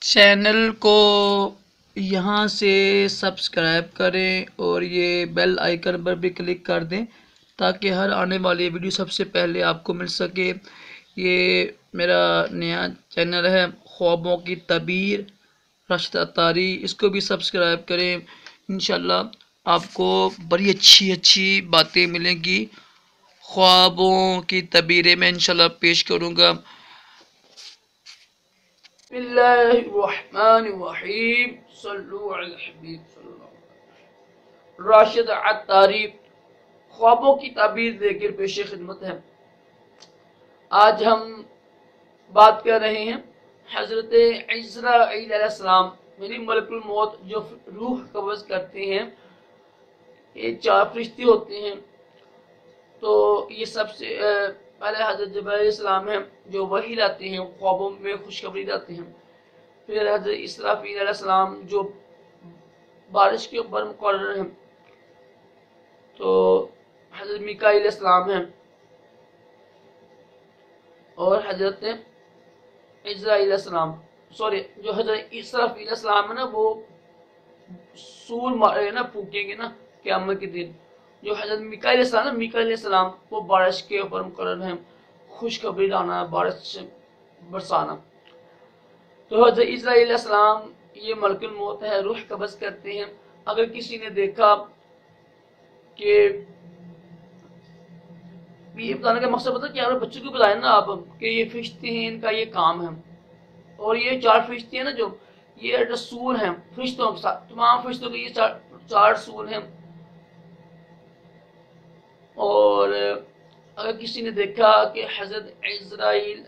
Channel کو یہاں سے سبسکرائب کریں اور یہ بیل آئیکن پر بھی کلک کر دیں تاکہ ہر آنے والی ویڈیو سب سے پہلے آپ کو مل سکے۔ یہ میرا نیا چینل ہے خوابوں کی تعبیر راشد عطاری، اس کو بھی سبسکرائب کریں۔ انشاءاللہ آپ کو بڑی اچھی باتیں ملیں گی، خوابوں کی تعبیریں میں انشاءاللہ پیش کروں گا۔ بسم اللہ الرحمن الرحیم، صلو علی الحبیب صلی اللہ علیہ وسلم۔ راشد عطاری خوابوں کی تعبیر دے کر پیش خدمت ہے۔ آج ہم بات کر رہے ہیں حضرت عزرائیل علیہ السلام، یعنی ملک الموت، جو روح قبض کرتے ہیں۔ یہ 4 فرشتے ہوتے ہیں۔ تو یہ سب سے پہلے حضرت جبرائیل علیہ السلام ہیں جو وحی لاتے ہیں، خوابوں میں خوشخبری لاتے ہیں۔ پھر حضرت اسرافیل علیہ السلام جو بارش کے اوپر مقرر ہیں۔ تو حضرت میکائیل علیہ السلام ہیں، اور حضرت عزرائیل علیہ السلام، جو حضرت اسرافیل علیہ السلام ہے نا، وہ سور مارے نا، پھونکیں گے نا قیامت کے دن۔ جو حضرت میکائیل علیہ السلام وہ بارش کے اوپر مقرر ہیں، خوشخبری لانا، بارش سے برسانا۔ تو حضرت عزرائیل علیہ السلام یہ ملک الموت ہے، روح قبض کرتے ہیں۔ اگر کسی نے دیکھا کہ یہ بتانے کا مقصد پتہ کیا ہے، بچوں کو بتائیں نا آپ کہ یہ فرشتے ہیں، ان کا یہ کام ہے۔ اور یہ 4 فرشتے ہیں نا، جو یہ رسول ہیں فرشتوں کے ساتھ، تمام فرشتوں کے یہ 4 رسول ہیں۔ اور اگر کسی نے دیکھا کہ حضرت عزرائیل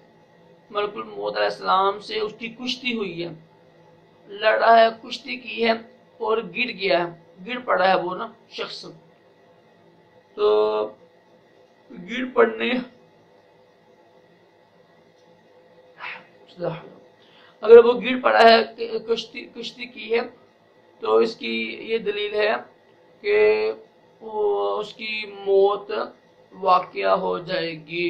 ملک الموت علیہ السلام سے اس کی کشتی ہوئی ہے، لڑا ہے، کشتی کی ہے، اور گر گیا ہے، گر پڑا ہے وہ نا شخص، تو گر پڑنے اگر وہ گر پڑا ہے، کشتی کی ہے، تو اس کی یہ دلیل ہے کہ اس کی موت واقعہ ہو جائے گی۔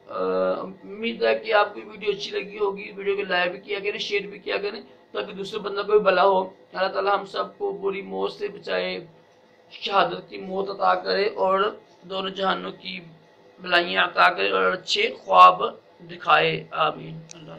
امید ہے کہ آپ کو ویڈیو اچھی لگی ہوگی۔ ویڈیو کو لائک بھی کیا کریں، شیئر بھی کیا کریں تاکہ دوسرے بندہ کو بھی بھلا ہو۔ اللہ تعالی ہم سب کو بری موت سے بچائے، شہادت کی موت عطا کرے، اور دونوں جہانوں کی بھلائیاں عطا کرے، اور اچھے خواب دکھائے۔ آمین۔ اللہ